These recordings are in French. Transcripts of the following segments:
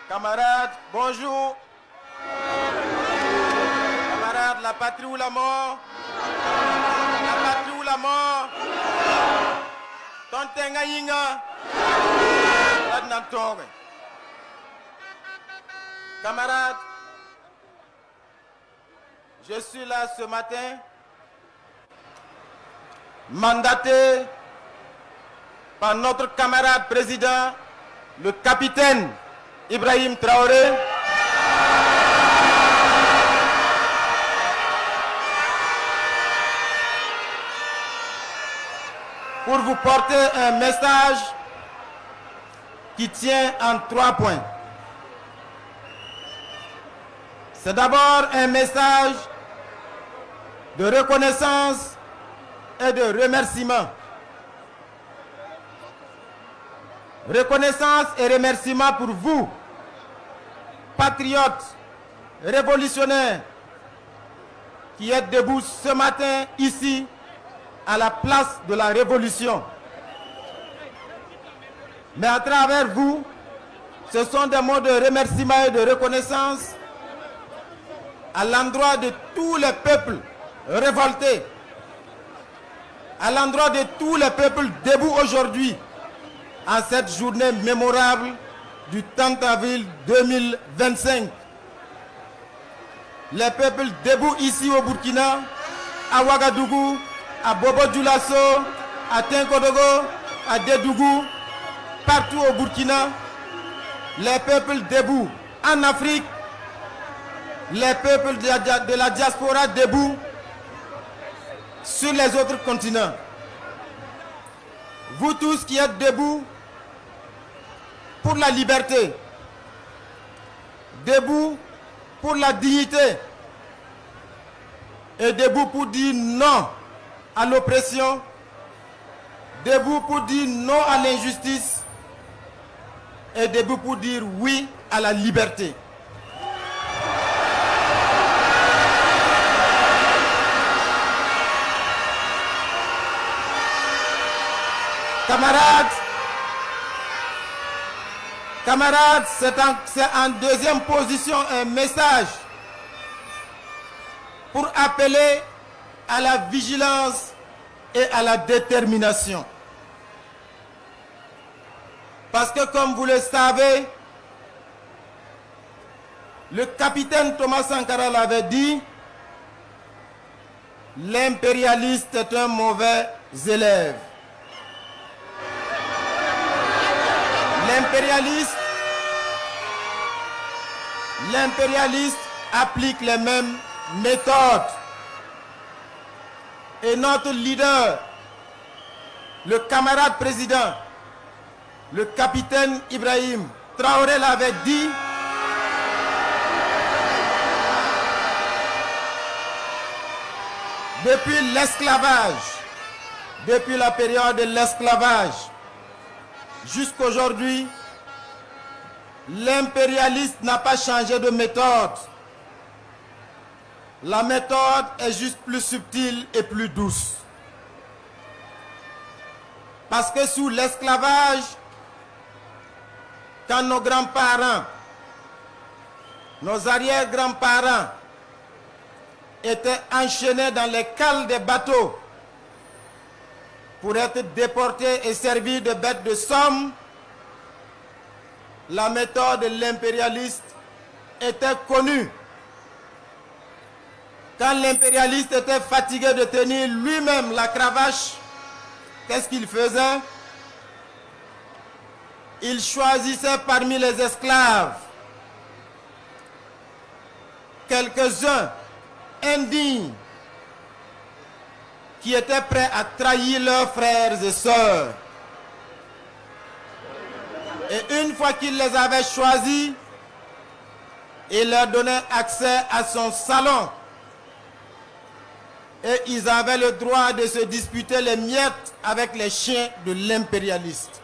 Camarades, bonjour. Camarades, la patrie ou la mort? La patrie ou la mort? Tontenga yinga. Ladnantore. Camarades, je suis là ce matin, mandaté par notre camarade président, le capitaine Ibrahim Traoré, pour vous porter un message qui tient en 3 points. C'est d'abord un message de reconnaissance et de remerciement. Reconnaissance et remerciement pour vous, patriotes, révolutionnaires, qui êtes debout ce matin ici, à la place de la Révolution. Mais à travers vous, ce sont des mots de remerciement et de reconnaissance à l'endroit de tous les peuples révoltés, à l'endroit de tous les peuples debout aujourd'hui, en cette journée mémorable du 30 avril 2025. Les peuples debout ici au Burkina, à Ouagadougou, à Bobo-Dioulasso, à Tinkodogo, à Dédougou, partout au Burkina, les peuples debout en Afrique, les peuples de la diaspora debout sur les autres continents. Vous tous qui êtes debout pour la liberté, debout pour la dignité et debout pour dire non à l'oppression, debout pour dire non à l'injustice et debout pour dire oui à la liberté. Camarades, c'est en deuxième position un message pour appeler à la vigilance et à la détermination. Parce que comme vous le savez, le capitaine Thomas Sankara l'avait dit, l'impérialiste est un mauvais élève. L'impérialiste applique les mêmes méthodes. Et notre leader, le camarade président, le capitaine Ibrahim Traoré l'avait dit, depuis l'esclavage, depuis la période de l'esclavage, jusqu'aujourd'hui, l'impérialiste n'a pas changé de méthode. La méthode est juste plus subtile et plus douce. Parce que sous l'esclavage, quand nos grands-parents, nos arrière-grands-parents étaient enchaînés dans les cales des bateaux pour être déportés et servis de bêtes de somme, la méthode de l'impérialiste était connue. Quand l'impérialiste était fatigué de tenir lui-même la cravache, qu'est-ce qu'il faisait? Il choisissait parmi les esclaves quelques-uns indignes qui étaient prêts à trahir leurs frères et sœurs. Et une fois qu'il les avait choisis, et leur donnait accès à son salon. Et ils avaient le droit de se disputer les miettes avec les chiens de l'impérialiste.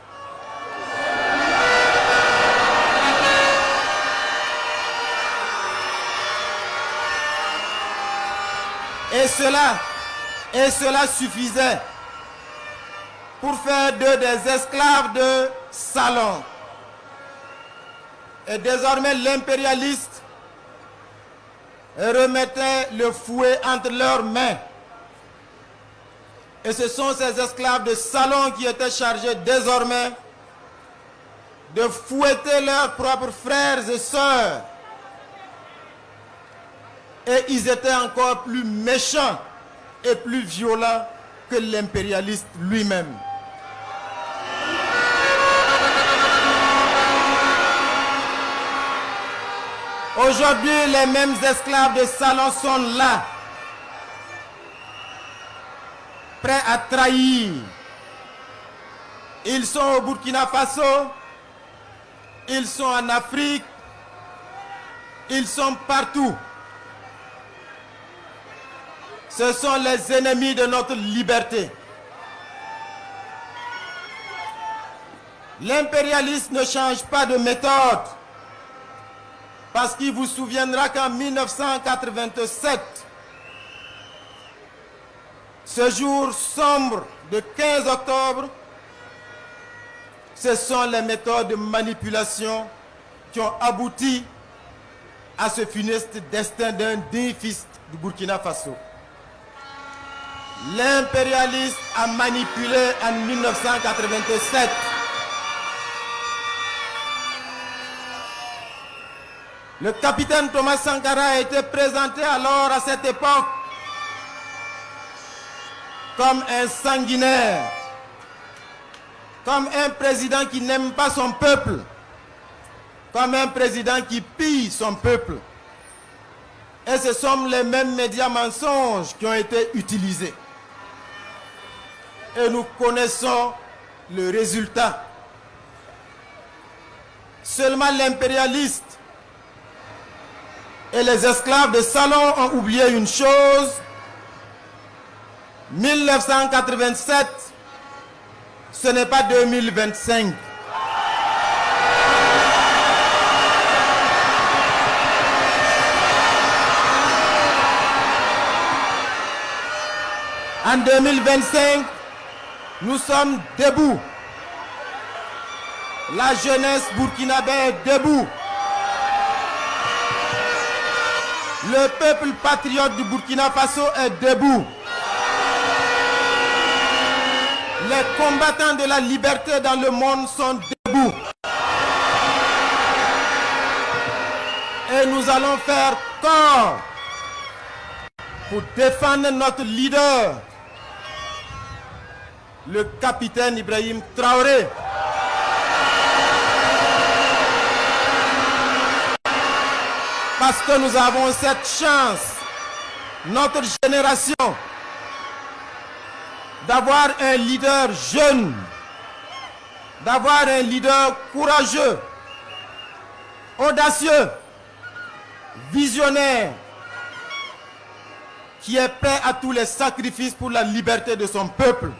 Et cela suffisait pour faire d'eux des esclaves de salon. Et désormais l'impérialiste remettait le fouet entre leurs mains. Et ce sont ces esclaves de salon qui étaient chargés désormais de fouetter leurs propres frères et sœurs. Et ils étaient encore plus méchants et plus violents que l'impérialiste lui-même. Aujourd'hui, les mêmes esclaves de salon sont là, prêts à trahir. Ils sont au Burkina Faso, ils sont en Afrique, ils sont partout. Ce sont les ennemis de notre liberté. L'impérialiste ne change pas de méthode. Parce qu'il vous souviendra qu'en 1987, ce jour sombre de 15 octobre, ce sont les méthodes de manipulation qui ont abouti à ce funeste destin d'un digne fils du Burkina Faso. L'impérialiste a manipulé en 1987. Le capitaine Thomas Sankara a été présenté alors à cette époque comme un sanguinaire, comme un président qui n'aime pas son peuple, comme un président qui pille son peuple. Et ce sont les mêmes médias mensonges qui ont été utilisés. Et nous connaissons le résultat. Seulement l'impérialiste et les esclaves de salon ont oublié une chose. 1987, ce n'est pas 2025. En 2025, nous sommes debout. La jeunesse burkinabé est debout. Le peuple patriote du Burkina Faso est debout. Les combattants de la liberté dans le monde sont debout. Et nous allons faire corps pour défendre notre leader, le capitaine Ibrahim Traoré. Parce que nous avons cette chance, notre génération, d'avoir un leader jeune, d'avoir un leader courageux, audacieux, visionnaire, qui est prêt à tous les sacrifices pour la liberté de son peuple.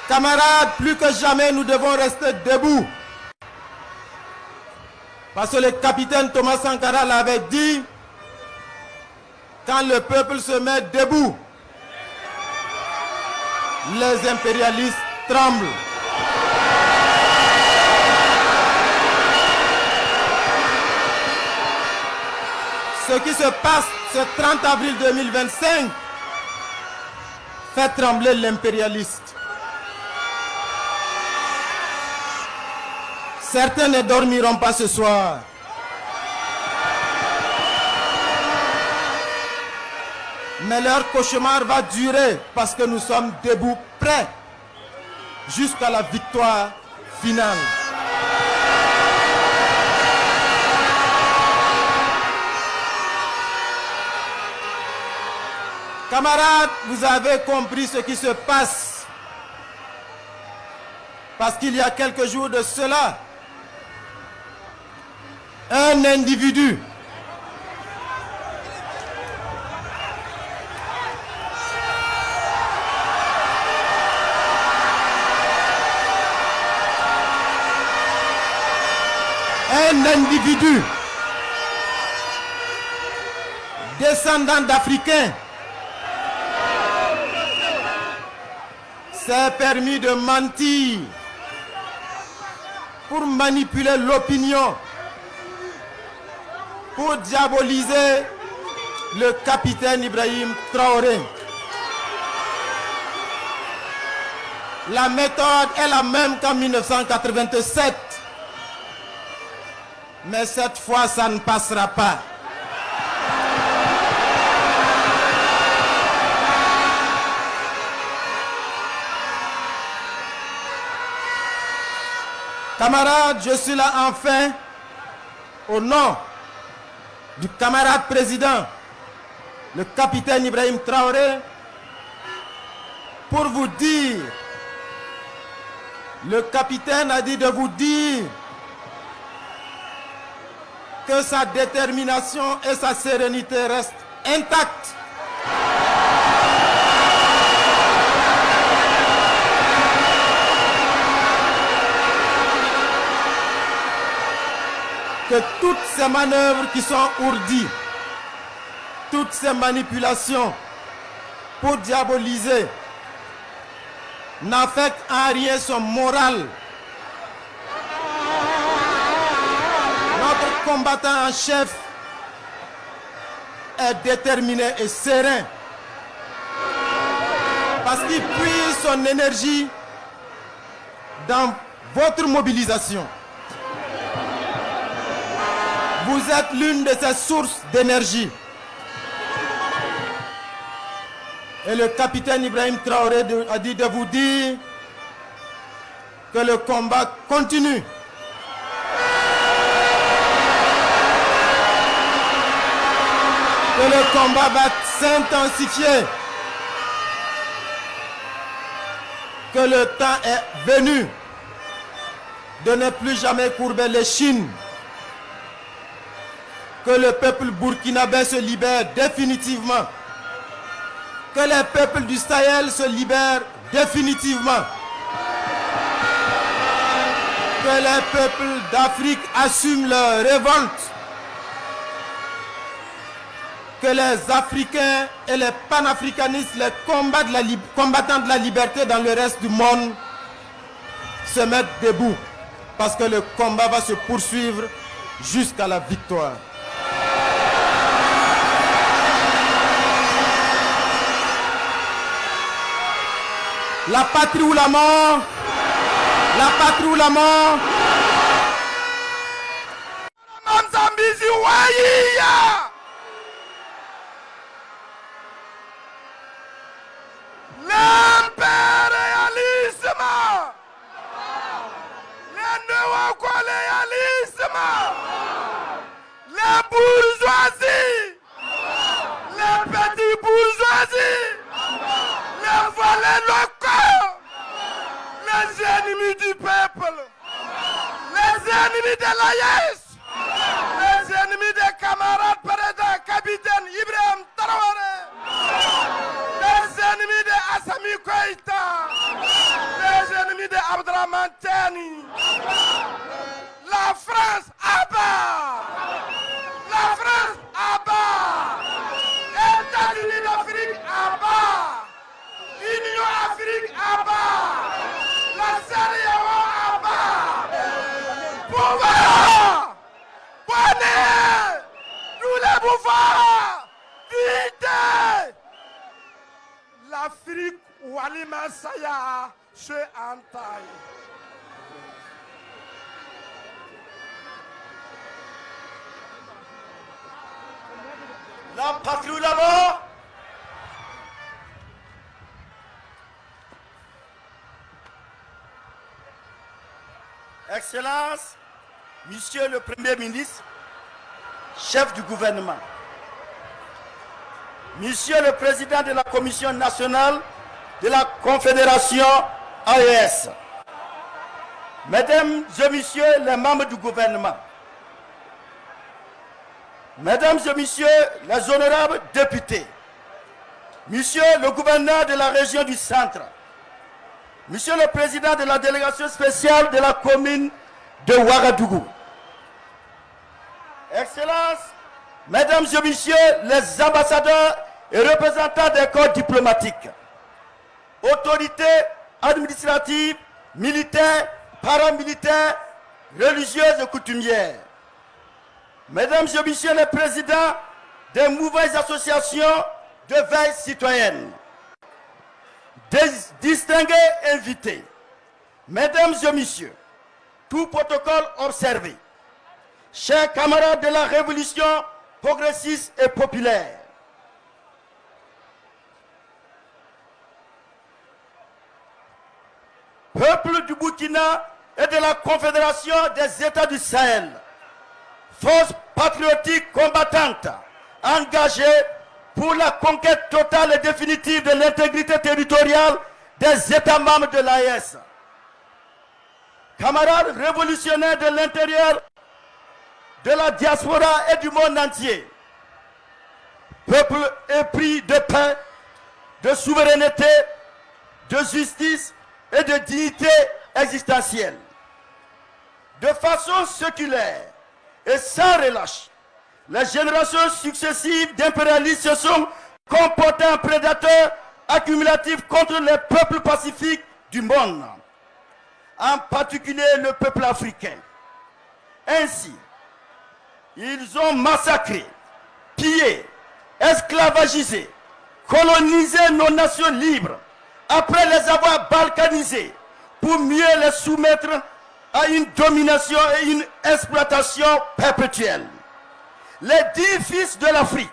Camarades, plus que jamais, nous devons rester debout. Parce que le capitaine Thomas Sankara l'avait dit, quand le peuple se met debout, les impérialistes tremblent. Ce qui se passe ce 30 avril 2025 fait trembler l'impérialiste. Certains ne dormiront pas ce soir. Mais leur cauchemar va durer parce que nous sommes debout, prêts jusqu'à la victoire finale. Camarades, vous avez compris ce qui se passe Parce qu'il y a quelques jours de cela, un individu descendant d'Africains s'est permis de mentir pour manipuler l'opinion, pour diaboliser le capitaine Ibrahim Traoré. La méthode est la même qu'en 1987. Mais cette fois, ça ne passera pas. Camarades, je suis là enfin au nom du camarade président, le capitaine Ibrahim Traoré, pour vous dire, le capitaine a dit de vous dire que sa détermination et sa sérénité restent intactes. Que toutes ces manœuvres qui sont ourdies, toutes ces manipulations pour diaboliser n'affectent en rien son moral. Notre combattant en chef est déterminé et serein parce qu'il puise son énergie dans votre mobilisation. Vous êtes l'une de ces sources d'énergie. Et le capitaine Ibrahim Traoré a dit de vous dire que le combat continue. Que le combat va s'intensifier. Que le temps est venu de ne plus jamais courber l'échine. Que le peuple burkinabé se libère définitivement. Que les peuples du Sahel se libèrent définitivement. Que les peuples d'Afrique assument leur révolte. Que les Africains et les panafricanistes, les combattants de la liberté dans le reste du monde se mettent debout. Parce que le combat va se poursuivre jusqu'à la victoire. La patrie ou la mort. La patrie ou la mort. L'impérialisme, le néocolonialisme, la bourgeoisie, les petites bourgeoisies, les volets locaux, les ennemis du peuple, les ennemis de l'AES, les ennemis des camarades président capitaine Ibrahim Traoré, les ennemis de Assami Koïta, les ennemis de Abdraman Tani, la France abat, la France abat, États-Unis d'Afrique abat, Union Afrique abat, la CEDEAO abat, pouvoir, prenez tous les pouvoirs, vite. L'Afrique ou Alimasaya se entaille. La patrie ou la mort. Excellence, Monsieur le Premier ministre, chef du gouvernement, Monsieur le Président de la Commission nationale de la Confédération AES, Mesdames et messieurs les membres du gouvernement, mesdames et messieurs les honorables députés, monsieur le gouverneur de la région du Centre, monsieur le président de la délégation spéciale de la commune de Ouagadougou, Excellences, mesdames et messieurs les ambassadeurs et représentants des corps diplomatiques, autorités administratives, militaires, paramilitaires, religieuses et coutumières, mesdames et messieurs les présidents des mouvantes associations de veille citoyenne, des distingués invités, mesdames et messieurs, tout protocole observé, chers camarades de la révolution progressiste et populaire, peuple du Burkina et de la Confédération des États du Sahel, force patriotique combattante, engagée pour la conquête totale et définitive de l'intégrité territoriale des États membres de l'AES. Camarades révolutionnaires de l'intérieur, de la diaspora et du monde entier, peuple épris de paix, de souveraineté, de justice et de dignité existentielle. De façon séculaire et sans relâche, les générations successives d'impérialistes se sont comportées en prédateurs accumulatifs contre les peuples pacifiques du monde, en particulier le peuple africain. Ainsi, ils ont massacré, pillé, esclavagisé, colonisé nos nations libres, après les avoir balkanisés, pour mieux les soumettre à une domination et une exploitation perpétuelle. Les 10 fils de l'Afrique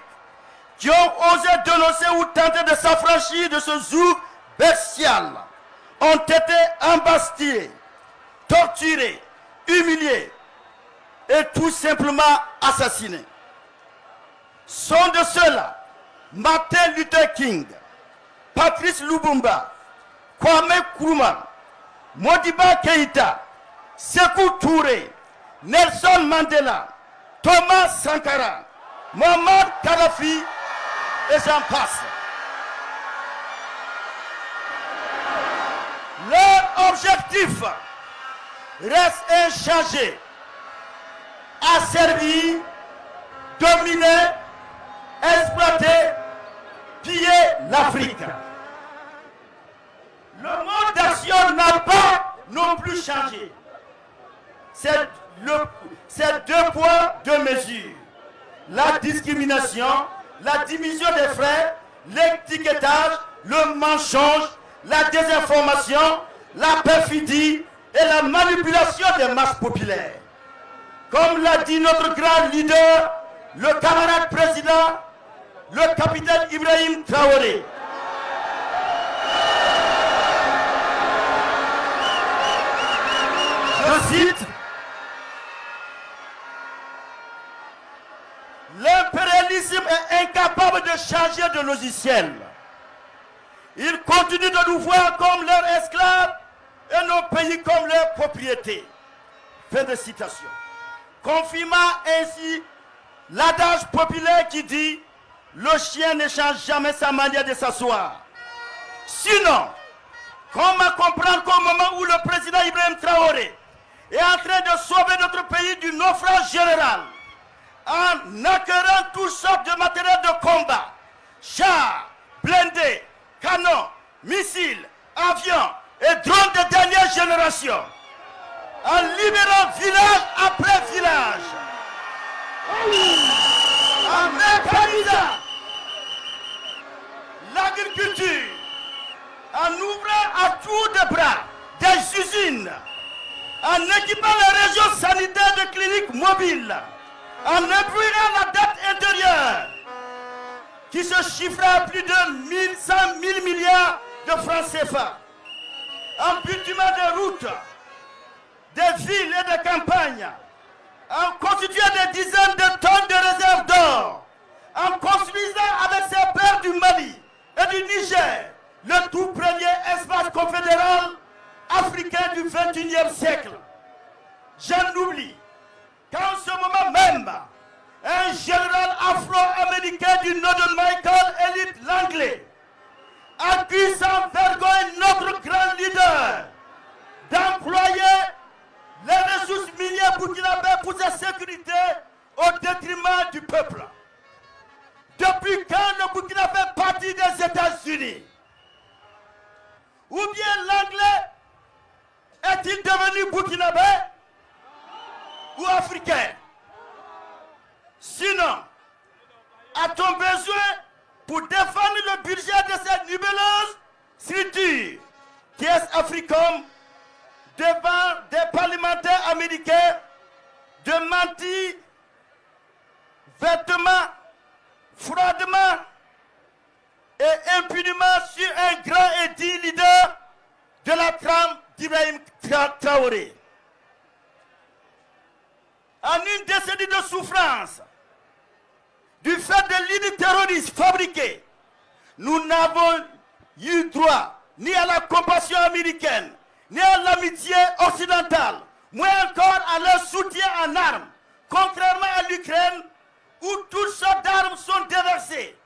qui ont osé dénoncer ou tenter de s'affranchir de ce joug bestial ont été embastillés, torturés, humiliés et tout simplement assassinés. Sont de ceux-là Martin Luther King, Patrice Lumumba, Kwame Nkrumah, Modibo Keïta, Sékou Touré, Nelson Mandela, Thomas Sankara, Muammar Kadhafi et j'en passe. Leur objectif reste inchangé: asservir, dominer, exploiter, piller l'Afrique. Le mode d'action n'a pas non plus changé. C'est 2 poids, 2 mesures. La discrimination, la division des frais, l'étiquetage, le mensonge, la désinformation, la perfidie et la manipulation des masses populaires. Comme l'a dit notre grand leader, le camarade président, le capitaine Ibrahim Traoré. Je cite: l'impérialisme est incapable de changer de logiciel. Il continue de nous voir comme leurs esclaves et nos pays comme leurs propriétés. Fin de citation. Confirmant ainsi l'adage populaire qui dit: le chien ne change jamais sa manière de s'asseoir. Sinon, comment comprendre qu'au moment où le président Ibrahim Traoré est en train de sauver notre pays du naufrage général, en acquérant toutes sortes de matériel de combat, chars, blindés, canons, missiles, avions et drones de dernière génération, en libérant village après village, en mécanisant l'agriculture, en ouvrant à tour de bras des usines, en équipant les régions sanitaires de cliniques mobiles, en éblouissant la dette intérieure qui se chiffrait à plus de 1000 milliards de francs CFA, en bitumant des routes, des villes et des campagnes, en constituant des dizaines de tonnes de réserves d'or, en construisant avec ses pairs du Mali et du Niger le tout premier espace confédéral africain du XXIe siècle. j'en oublie qu'en ce moment même, un général afro-américain du nom de Michael Elliott Langley accuse sans vergogne notre grand leader d'employer les ressources minières burkinabées pour sa sécurité au détriment du peuple. Depuis quand le Burkina fait partie des États-Unis? Ou bien l'anglais est-il devenu burkinabé ou africain? Sinon, a-t-on besoin pour défendre le budget de cette nébuleuse structure qui est Africom devant des parlementaires américains de mentir vertement, froidement et impunément sur un grand et digne leader de la trame d'Ibrahim Traoré. En une décennie de souffrance, du fait de l'idée terroriste fabriquée, nous n'avons eu droit ni à la compassion américaine, ni à l'amitié occidentale, moins encore à leur soutien en armes, contrairement à l'Ukraine, où toutes sortes d'armes sont déversées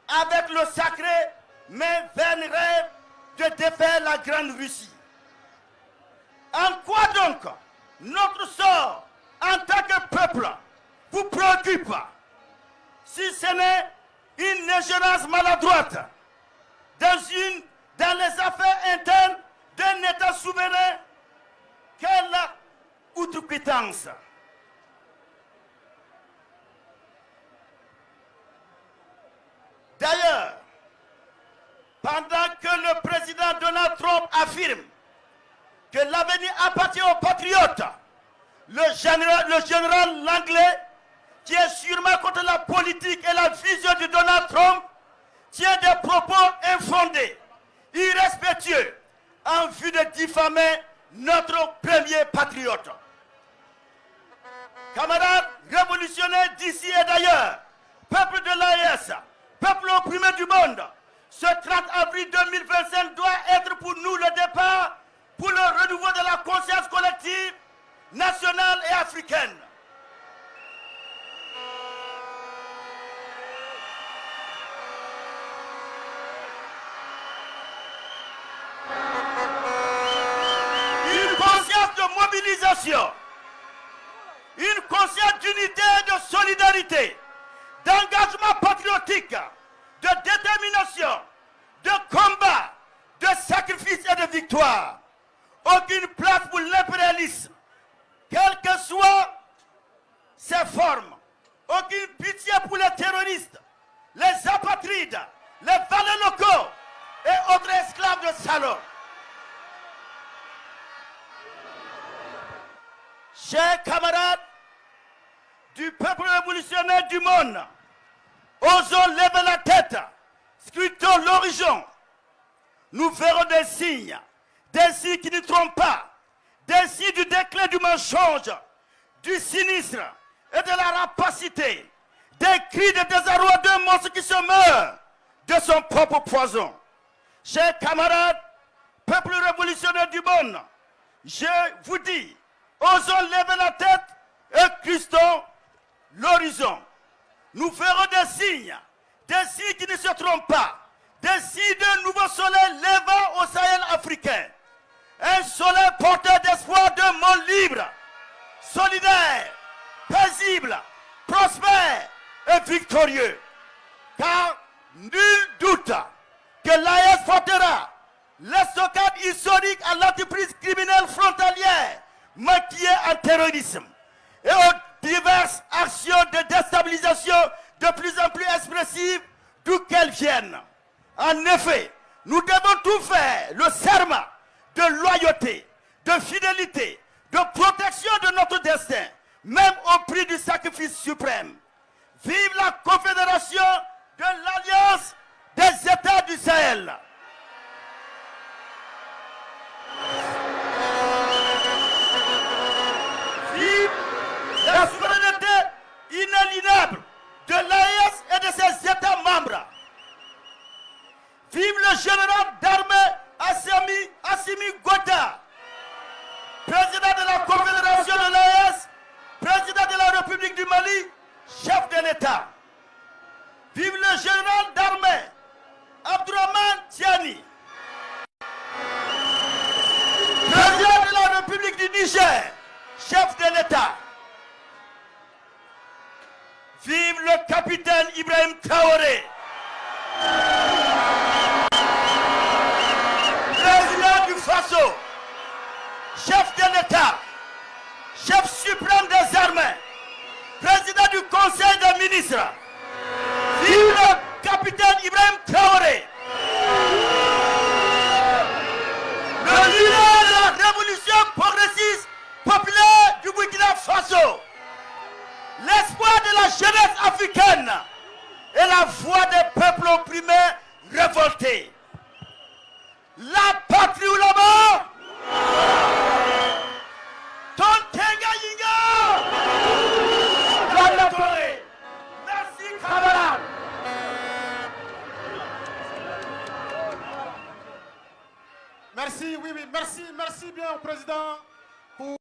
avec le sacré mais vain rêve de défaire la Grande Russie. En quoi donc notre sort en tant que peuple vous préoccupe si ce n'est une ingérence maladroite dans les affaires internes d'un État souverain? Quelle outrecuidance! D'ailleurs, pendant que le président Donald Trump affirme que l'avenir appartient aux patriotes, le général Langley, qui est sûrement contre la politique et la vision de Donald Trump, tient des propos infondés, irrespectueux, en vue de diffamer notre premier patriote. Camarades révolutionnaires d'ici et d'ailleurs, peuple de l'AES, peuple opprimé du monde, ce 30 avril 2025 doit être pour nous le départ pour le renouveau de la conscience collective, nationale et africaine. Une conscience de mobilisation, une conscience d'unité et de solidarité, d'engagement patriotique, de détermination, de combat, de sacrifice et de victoire. Aucune place pour l'impérialisme, quelles que soient ses formes. Aucune pitié pour les terroristes, les apatrides, les valets locaux et autres esclaves de salon. Chers camarades du peuple révolutionnaire du monde, osons lever la tête, scrutons l'horizon. Nous verrons des signes qui ne trompent pas, des signes du déclin du mensonge, du sinistre et de la rapacité, des cris de désarroi d'un monstre qui se meurt de son propre poison. Chers camarades, peuple révolutionnaire du monde, je vous dis, osons lever la tête et cristons l'horizon. Nous verrons des signes qui ne se trompent pas, des signes d'un nouveau soleil levant au Sahel africain. Un soleil porteur d'espoir d'un monde libre, solidaire, paisible, prospère et victorieux. Car nul doute que l'AES portera l'estocade historique à l'entreprise criminelle frontalière maquillée en terrorisme et aux diverses actions de déstabilisation de plus en plus expressives d'où qu'elles viennent. En effet, nous devons tout faire, le serment de loyauté, de fidélité, de protection de notre destin, même au prix du sacrifice suprême. Vive la confédération de l'Alliance des États du Sahel. Vive la souveraineté inaliénable de l'AES et de ses États membres. Vive le général d'armée Assimi Goïta, président de la Confédération de l'AES République du Mali, chef de l'État. Vive le général d'armée, Abdourahmane Tiani. Président de la République du Niger, chef de l'État. Vive le capitaine Ibrahim Traoré. Président du Faso, chef de l'État, chef suprême des armées, président du Conseil des ministres. Vive le capitaine Ibrahim Traoré. Le leader de la révolution progressiste populaire du Burkina Faso. L'espoir de la jeunesse africaine et la voix des peuples opprimés révoltés. La patrie ou la mort. Tontenga Yinga. Merci camarades. Merci, oui, merci bien au président pour...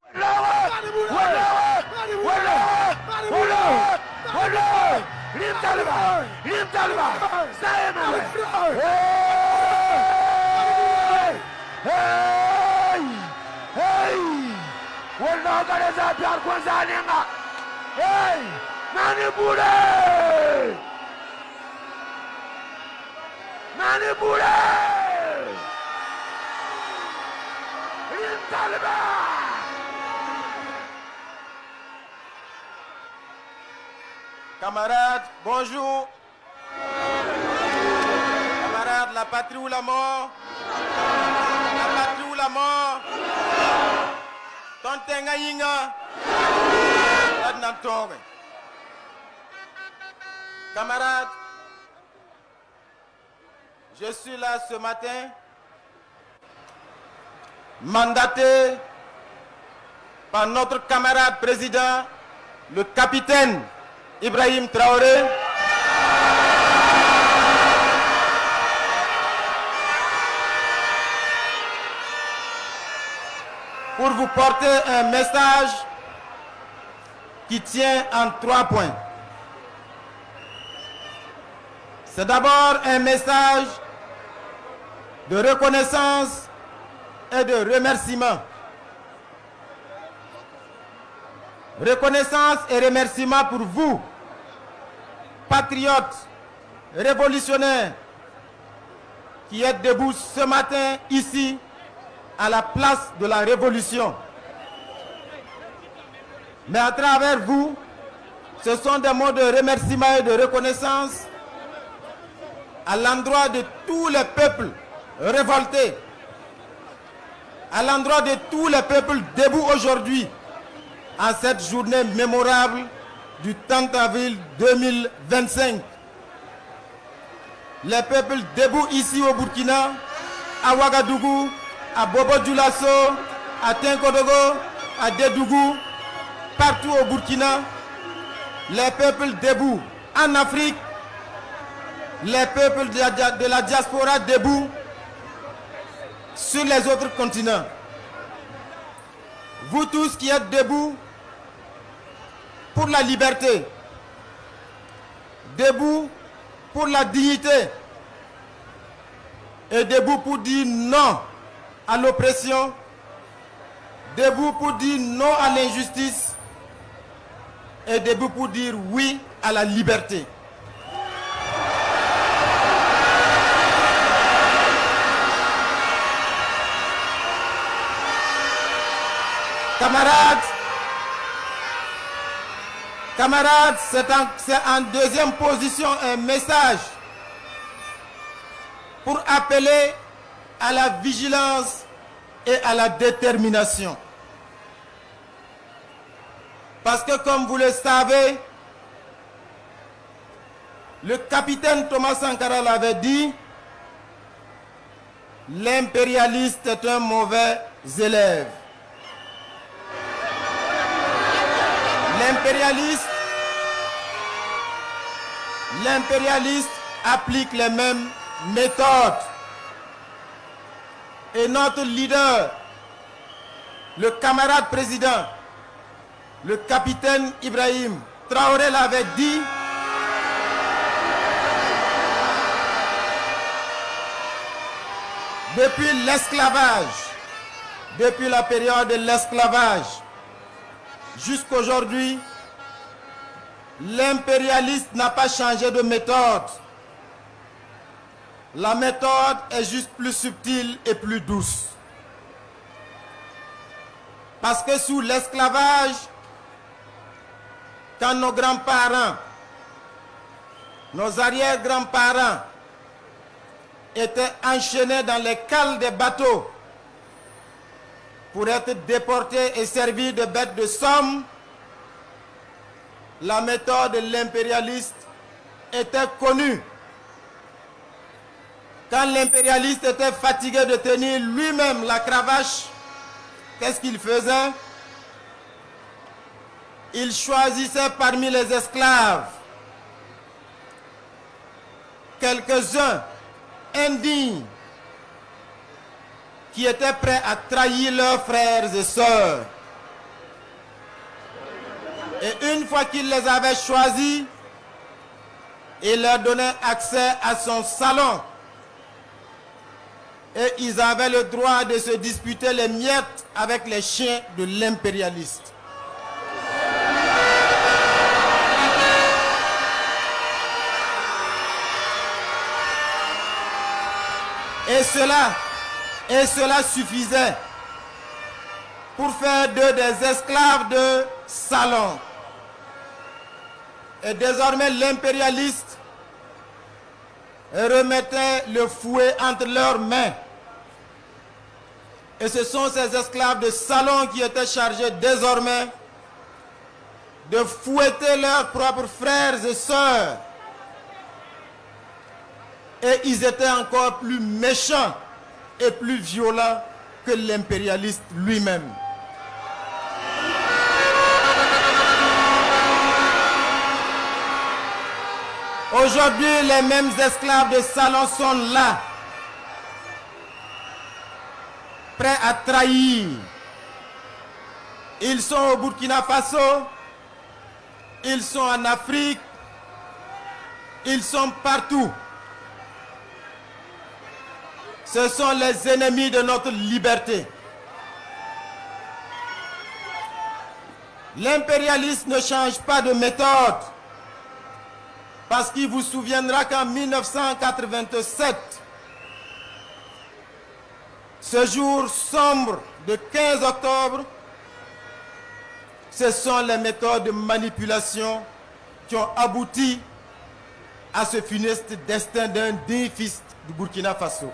Camarades, bonjour. Camarades, la patrie ou la mort. La patrie ou la mort. Tontenga Yinga. Camarades, je suis là ce matin, mandaté par notre camarade président, le capitaine Ibrahim Traoré, pour vous porter un message qui tient en 3 points. C'est d'abord un message de reconnaissance et de remerciement. Reconnaissance et remerciement pour vous, patriotes, révolutionnaires, qui êtes debout ce matin ici, à la place de la révolution. Mais à travers vous, ce sont des mots de remerciement et de reconnaissance à l'endroit de tous les peuples révoltés, à l'endroit de tous les peuples debout aujourd'hui, en cette journée mémorable du 30 avril 2025. Les peuples debout ici au Burkina, à Ouagadougou, à Bobo-Dioulasso, à Tinkodogo, à Dédougou, partout au Burkina, les peuples debout en Afrique, les peuples de la diaspora debout sur les autres continents. Vous tous qui êtes debout pour la liberté, debout pour la dignité et debout pour dire non à l'oppression, debout pour dire non à l'injustice et debout pour dire oui à la liberté. Camarades, c'est en deuxième position un message pour appeler à la vigilance et à la détermination. Parce que comme vous le savez, le capitaine Thomas Sankara l'avait dit, l'impérialiste est un mauvais élève. L'impérialiste applique les mêmes méthodes. Et notre leader, le camarade président, Le capitaine Ibrahim Traoré l'avait dit, depuis l'esclavage, depuis la période de l'esclavage jusqu'aujourd'hui, l'impérialiste n'a pas changé de méthode. La méthode est juste plus subtile et plus douce. Parce que sous l'esclavage, quand nos grands-parents, nos arrière-grands-parents étaient enchaînés dans les cales des bateaux pour être déportés et servis de bêtes de somme, la méthode de l'impérialiste était connue. Quand l'impérialiste était fatigué de tenir lui-même la cravache, qu'est-ce qu'il faisait? Il choisissait parmi les esclaves quelques-uns indignes qui étaient prêts à trahir leurs frères et sœurs. Et une fois qu'il les avait choisis, il leur donnait accès à son salon. Et ils avaient le droit de se disputer les miettes avec les chiens de l'impérialiste. Et cela suffisait pour faire d'eux des esclaves de salon. Et désormais l'impérialiste remettait le fouet entre leurs mains. Et ce sont ces esclaves de salon qui étaient chargés désormais de fouetter leurs propres frères et sœurs. Et ils étaient encore plus méchants et plus violents que l'impérialiste lui-même. Aujourd'hui, les mêmes esclaves de salon sont là, prêts à trahir. Ils sont au Burkina Faso, ils sont en Afrique, ils sont partout. Ce sont les ennemis de notre liberté. L'impérialiste ne change pas de méthode. Parce qu'il vous souviendra qu'en 1987, ce jour sombre de 15 octobre, ce sont les méthodes de manipulation qui ont abouti à ce funeste destin d'un digne fils du Burkina Faso.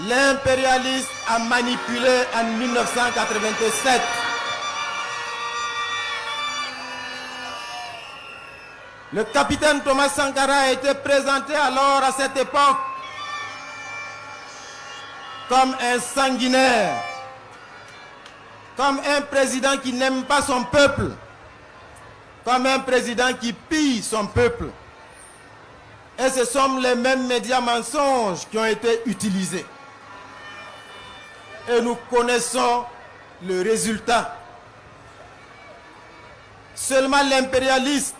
L'impérialiste a manipulé en 1987. Le capitaine Thomas Sankara a été présenté alors à cette époque comme un sanguinaire, comme un président qui n'aime pas son peuple, comme un président qui pille son peuple. Et ce sont les mêmes médias mensonges qui ont été utilisés. Et nous connaissons le résultat. Seulement l'impérialiste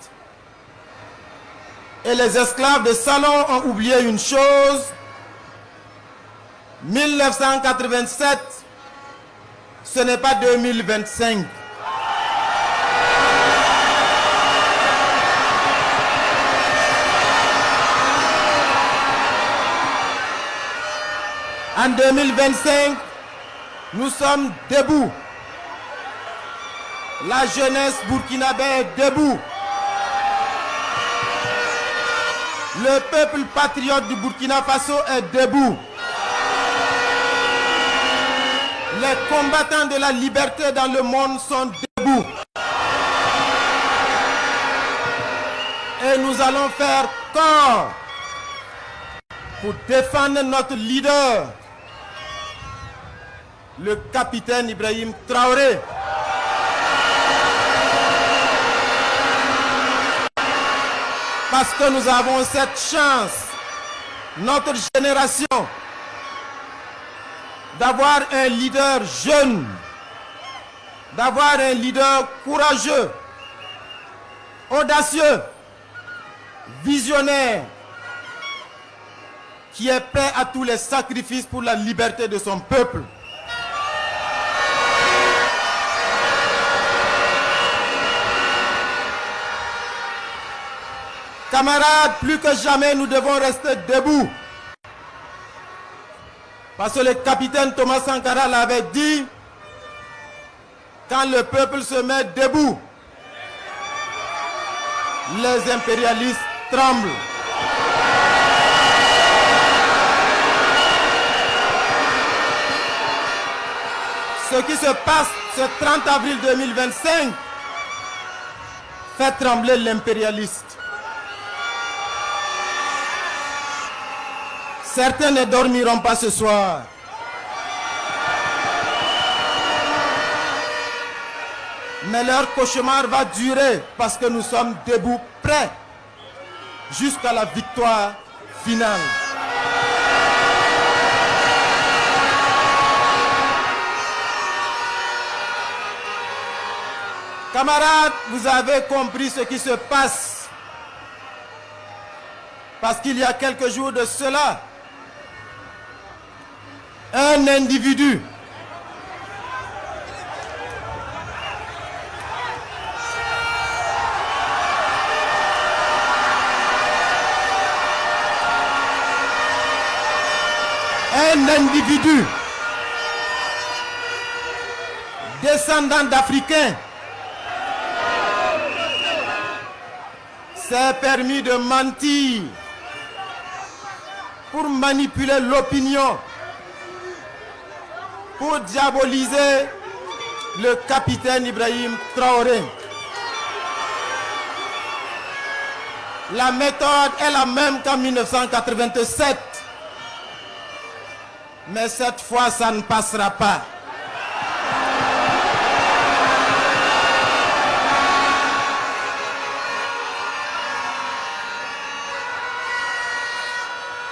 et les esclaves de salon ont oublié une chose. 1987, ce n'est pas 2025. En 2025, nous sommes debout. La jeunesse burkinabé est debout. Le peuple patriote du Burkina Faso est debout. Les combattants de la liberté dans le monde sont debout. Et nous allons faire corps pour défendre notre leader, le capitaine Ibrahim Traoré. Parce que nous avons cette chance, notre génération, d'avoir un leader jeune, d'avoir un leader courageux, audacieux, visionnaire, qui est prêt à tous les sacrifices pour la liberté de son peuple. Camarades, plus que jamais, nous devons rester debout. Parce que le capitaine Thomas Sankara l'avait dit, quand le peuple se met debout, les impérialistes tremblent. Ce qui se passe ce 30 avril 2025 fait trembler l'impérialiste. Certains ne dormiront pas ce soir. Mais leur cauchemar va durer parce que nous sommes debout, prêts jusqu'à la victoire finale. Camarades, vous avez compris ce qui se passe. Parce qu'il y a quelques jours de cela, un individu descendant d'Africains s'est permis de mentir pour manipuler l'opinion, pour diaboliser le capitaine Ibrahim Traoré. La méthode est la même qu'en 1987. Mais cette fois, ça ne passera pas.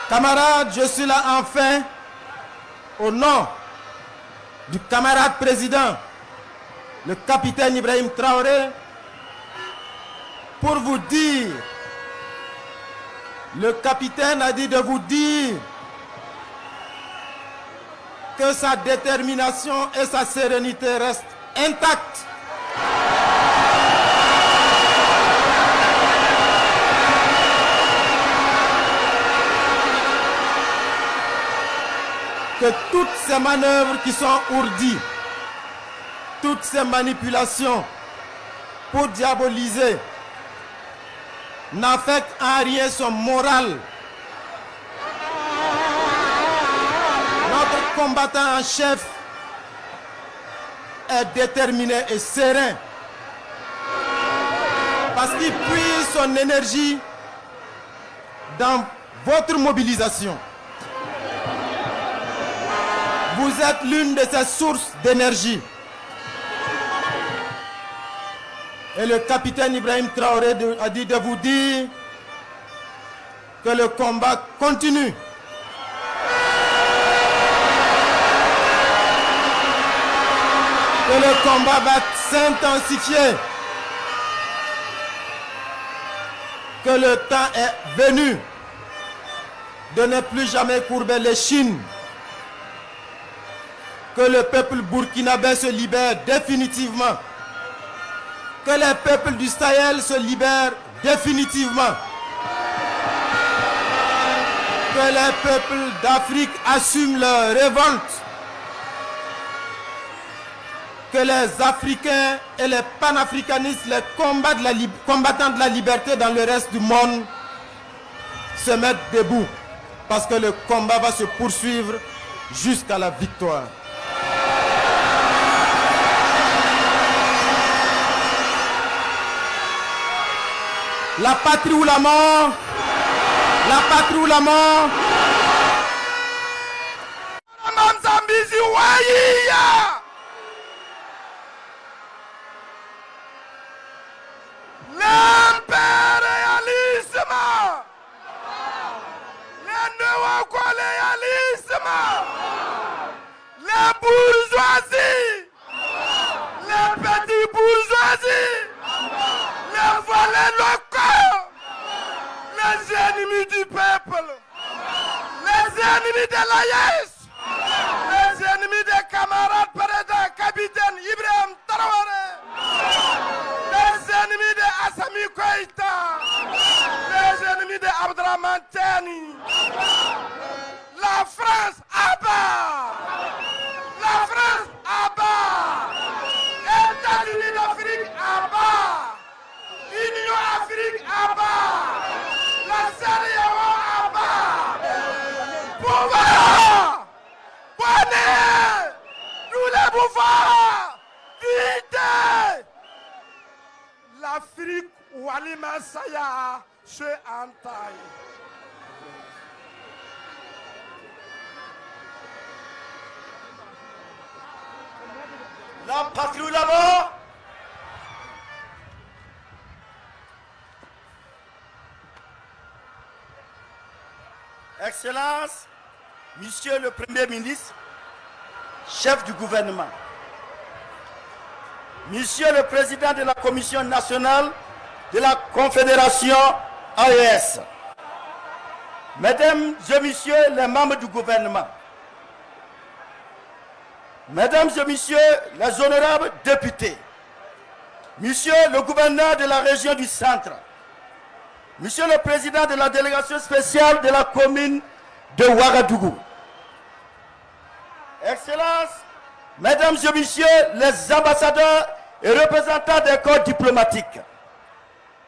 Camarades, je suis là enfin au nom du camarade président, le capitaine Ibrahim Traoré, pour vous dire, le capitaine a dit de vous dire que sa détermination et sa sérénité restent intactes. Que toutes ces manœuvres qui sont ourdies, toutes ces manipulations pour diaboliser n'affectent en rien son moral. Notre combattant en chef est déterminé et serein parce qu'il puise son énergie dans votre mobilisation. Vous êtes l'une de ces sources d'énergie. Et le capitaine Ibrahim Traoré a dit de vous dire que le combat continue. Que le combat va s'intensifier. Que le temps est venu de ne plus jamais courber l'échine. Que le peuple burkinabé se libère définitivement. Que les peuples du Sahel se libèrent définitivement. Que les peuples d'Afrique assument leur révolte. Que les Africains et les panafricanistes, les combattants de la liberté dans le reste du monde se mettent debout. Parce que le combat va se poursuivre jusqu'à la victoire. La patrie ou la mort. La patrie ou la mort. L'impérialisme, le néocolonialisme, la bourgeoisie, le les petits bourgeoisis, les volets locaux, les ennemis du peuple, les ennemis de l'AES, les ennemis des camarades président capitaine Ibrahim Traoré, les ennemis de Assami Koïta, les ennemis de Abdraman Tiani, la France à bas, la France à bas, États-Unis d'Afrique à bas, Union Afrique à bas, la CEDEAO à bas, pouvoir, prenez tous les pouvoirs, vite, l'Afrique ou Alimasaya se entaille. La patrie ou la mort. Excellence, Monsieur le Premier ministre, chef du gouvernement, Monsieur le Président de la Commission nationale de la Confédération AES, Mesdames et Messieurs les membres du gouvernement, Mesdames et Messieurs les honorables députés, Monsieur le gouverneur de la région du Centre, Monsieur le Président de la délégation spéciale de la commune de Ouagadougou, Excellences, Mesdames et Messieurs les ambassadeurs et représentants des corps diplomatiques,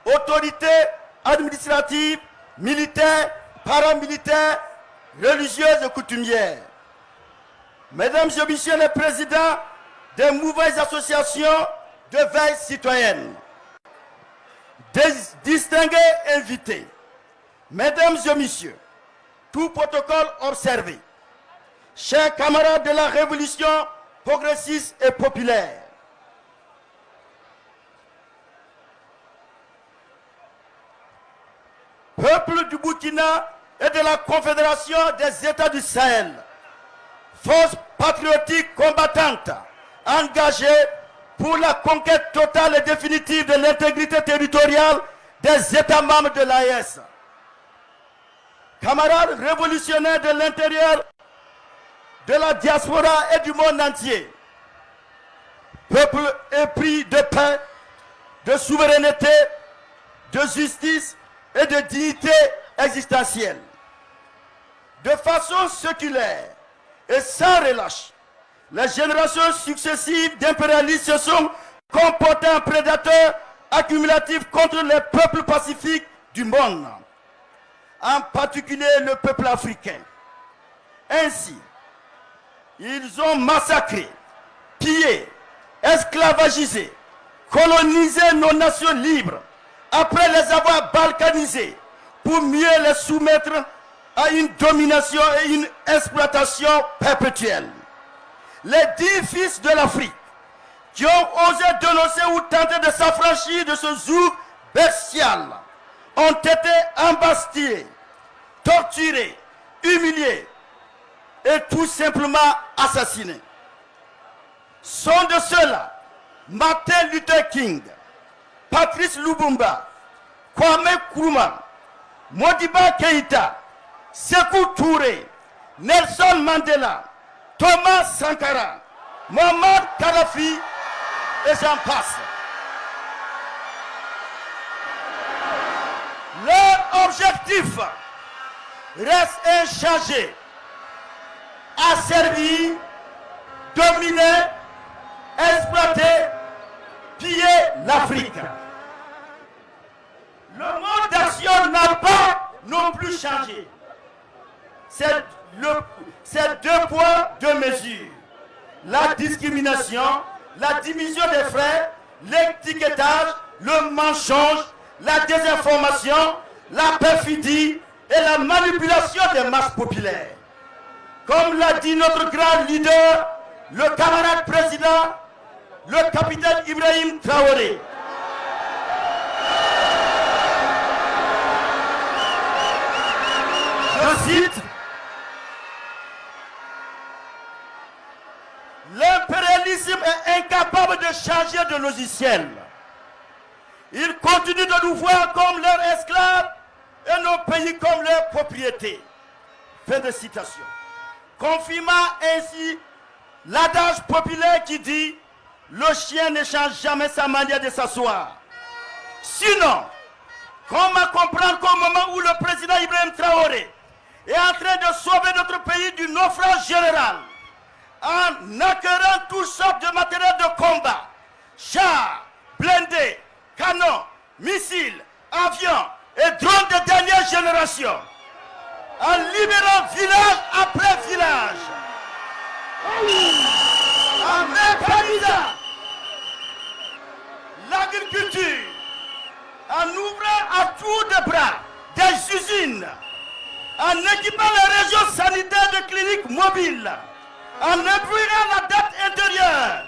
autorités administratives, militaires, paramilitaires, religieuses et coutumières, Mesdames et Messieurs les présidents des mouvements et associations de veille citoyenne, des distingués invités, Mesdames et Messieurs, tout protocole observé, chers camarades de la révolution progressiste et populaire, peuple du Burkina et de la Confédération des États du Sahel, force patriotique combattante, engagée pour la conquête totale et définitive de l'intégrité territoriale des États membres de l'AES. Camarades révolutionnaires de l'intérieur, de la diaspora et du monde entier, peuple épris de paix, de souveraineté, de justice et de dignité existentielle. De façon séculaire et sans relâche, les générations successives d'impérialistes se sont comportées en prédateurs accumulatifs contre les peuples pacifiques du monde, en particulier le peuple africain. Ainsi, ils ont massacré, pillé, esclavagisé, colonisé nos nations libres, après les avoir balkanisées, pour mieux les soumettre à une domination et une exploitation perpétuelle. Les 10 fils de l'Afrique qui ont osé dénoncer ou tenter de s'affranchir de ce joug bestial ont été embastillés, torturés, humiliés et tout simplement assassinés. Sont de ceux-là Martin Luther King, Patrice Lumumba, Kwame Nkrumah, Modibo Keïta, Sékou Touré, Nelson Mandela, Thomas Sankara, Muammar Kadhafi et j'en passe. Leur objectif reste inchangé: asservir, dominer, exploiter, piller l'Afrique. Le mode d'action n'a pas non plus changé. C'est 2 poids, 2 mesures. La discrimination, la division des frères, l'étiquetage, le mensonge, la désinformation, la perfidie et la manipulation des masses populaires. Comme l'a dit notre grand leader, le camarade président, le capitaine Ibrahim Traoré. Je cite: l'impérialisme est incapable de de chargés de logiciels. Ils continuent de nous voir comme leurs esclaves et nos pays comme leurs propriétés. Fin de citation. Confirmant ainsi l'adage populaire qui dit « Le chien ne change jamais sa manière de s'asseoir ». Sinon, comment comprendre qu'au moment où le président Ibrahim Traoré est en train de sauver notre pays du naufrage général, en acquérant toutes sortes de matériel de combat, chars, blindés, canons, missiles, avions et drones de dernière génération, en libérant village après village, en mécanisant l'agriculture, en ouvrant à tour de bras des usines, en équipant les régions sanitaires de cliniques mobiles, en ouvrant la dette intérieure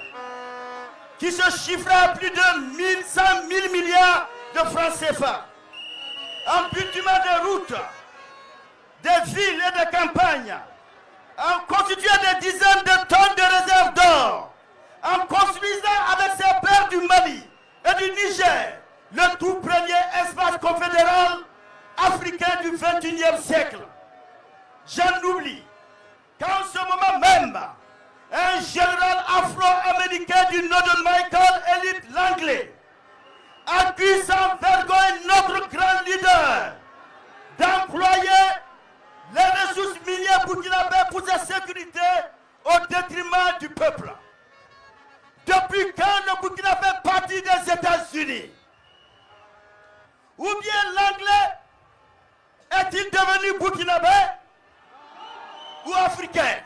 qui se chiffrait à plus de 1000 milliards de francs CFA, en bitumant des routes, des villes et des campagnes, en constituant des dizaines de tonnes de réserves d'or, en construisant avec ses pairs du Mali et du Niger le tout premier espace confédéral africain du XXIe siècle. J'en oublie qu'en ce moment même, un général afro-américain du nom de Michael Elliott Langley accuse sans vergogne notre grand leader d'employer les ressources minières burkinabées pour sa sécurité au détriment du peuple. Depuis quand le Burkina fait partie des États-Unis? Ou bien l'anglais est-il devenu burkinabé ou africain?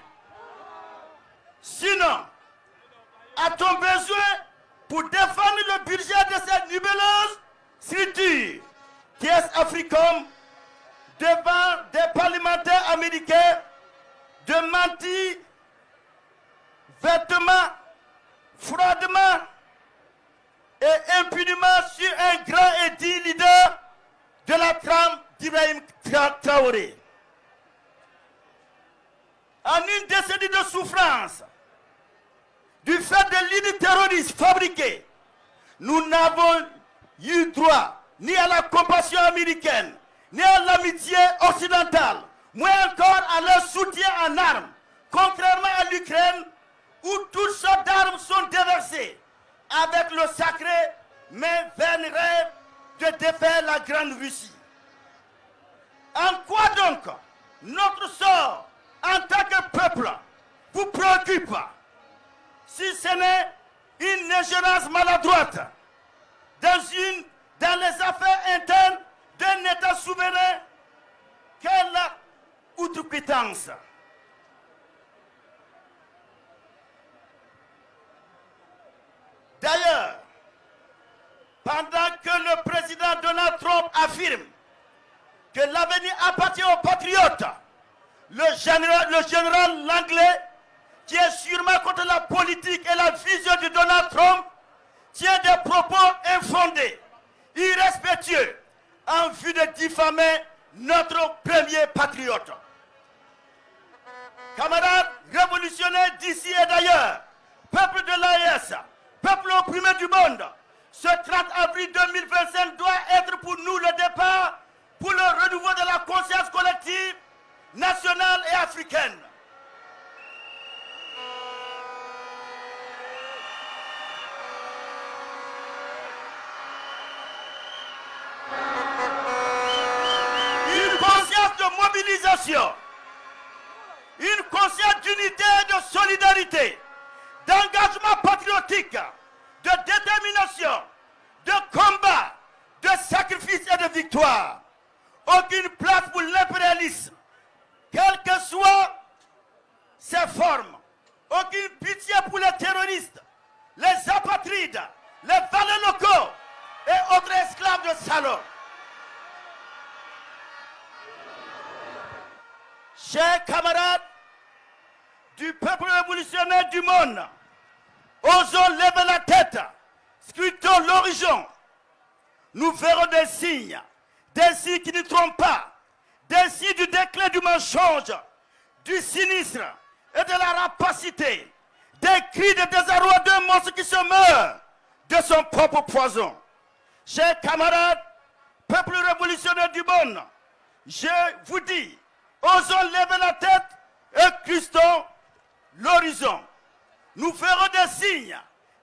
Sinon, a-t-on besoin pour défendre le budget de cette nébuleuse structure qui est Africom devant des parlementaires américains de mentir vertement, froidement et impunément sur un grand et digne leader de la trame d'Ibrahim Traoré. En une décennie de souffrance, du fait de l'idée terroriste fabriquée, nous n'avons eu droit ni à la compassion américaine, ni à l'amitié occidentale, moins encore à leur soutien en armes, contrairement à l'Ukraine, où toutes sortes d'armes sont déversées, avec le sacré mais vain rêve de défaire la Grande Russie. En quoi donc notre sort en tant que peuple vous préoccupe, si ce n'est une ingérence maladroite dans les affaires internes d'un État souverain? Quelle outrecuidance! D'ailleurs, pendant que le président Donald Trump affirme que l'avenir appartient aux patriotes, le général Langley, qui est sûrement contre la politique et la vision de Donald Trump, tient des propos infondés, irrespectueux, en vue de diffamer notre premier patriote. Camarades révolutionnaires d'ici et d'ailleurs, peuple de l'AES, peuple opprimé du monde, ce 30 avril 2025 doit être pour nous le départ pour le renouveau de la conscience collective, nationale et africaine. Une conscience de mobilisation, une conscience d'unité et de solidarité, d'engagement patriotique, de détermination, de combat, de sacrifice et de victoire. Aucune place pour l'impérialisme, quelles que soient ses formes. Aucune pitié pour les terroristes, les apatrides, les valets locaux et autres esclaves de salon. Chers camarades du peuple révolutionnaire du monde, osons lever la tête, scrutons l'horizon. Nous verrons des signes qui ne trompent pas, des signes du déclin du mensonge, du sinistre et de la rapacité, des cris de désarroi d'un monstre qui se meurt de son propre poison. Chers camarades, peuple révolutionnaire du monde, je vous dis, osons lever la tête et cristons l'horizon. Nous ferons des signes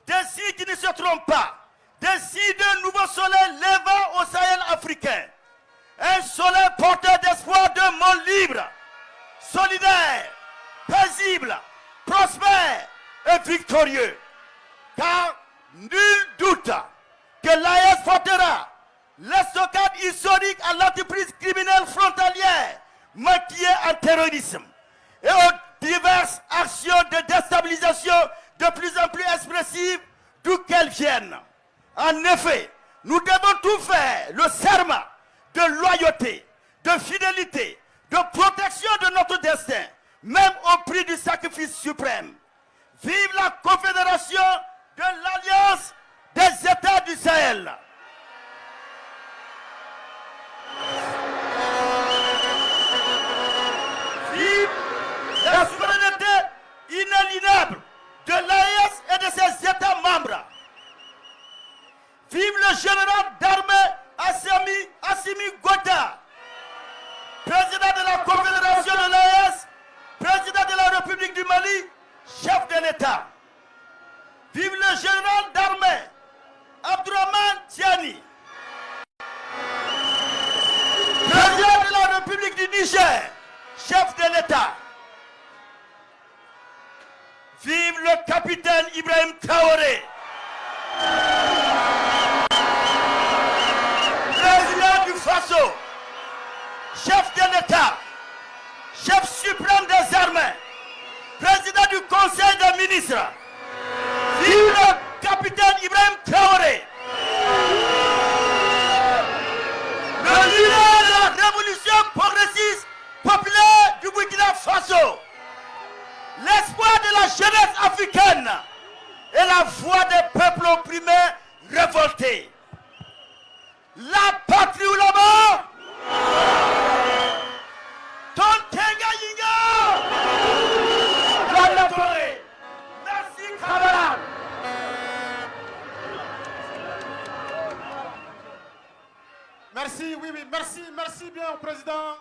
qui ne se trompent pas, des signes d'un nouveau soleil levant au Sahel africain. Un soleil porteur d'espoir d'un monde libre, solidaire, paisible, prospère et victorieux. Car nul doute que l'AES portera l'estocade historique à l'entreprise criminelle frontalière maquillée en terrorisme et aux diverses actions de déstabilisation de plus en plus expressives d'où qu'elles viennent. En effet, nous devons tout faire, le serment de loyauté, de fidélité, de protection de notre destin, même au prix du sacrifice suprême. Vive la confédération de l'Alliance des États du Sahel. Vive la souveraineté inaliénable de l'AES et de ses États membres. Vive le général d'armée Assimi Goïta, président de la Confédération de l'AES, président de la République du Mali, chef de l'État. Vive le général d'armée Abdourahmane Tiani, président de la République du Niger, chef de l'État. Vive le capitaine Ibrahim Traoré, président du Faso, chef de l'État, chef suprême des armées, président du Conseil des ministres. Vive le capitaine Ibrahim Traoré, le leader de la révolution progressiste populaire du Burkina Faso, l'espoir de la jeunesse africaine et la voix des peuples opprimés révoltés. La patrie ou la mort, Tontenga Yinga, la Toré. Merci camarades. Merci, oui, merci bien au président.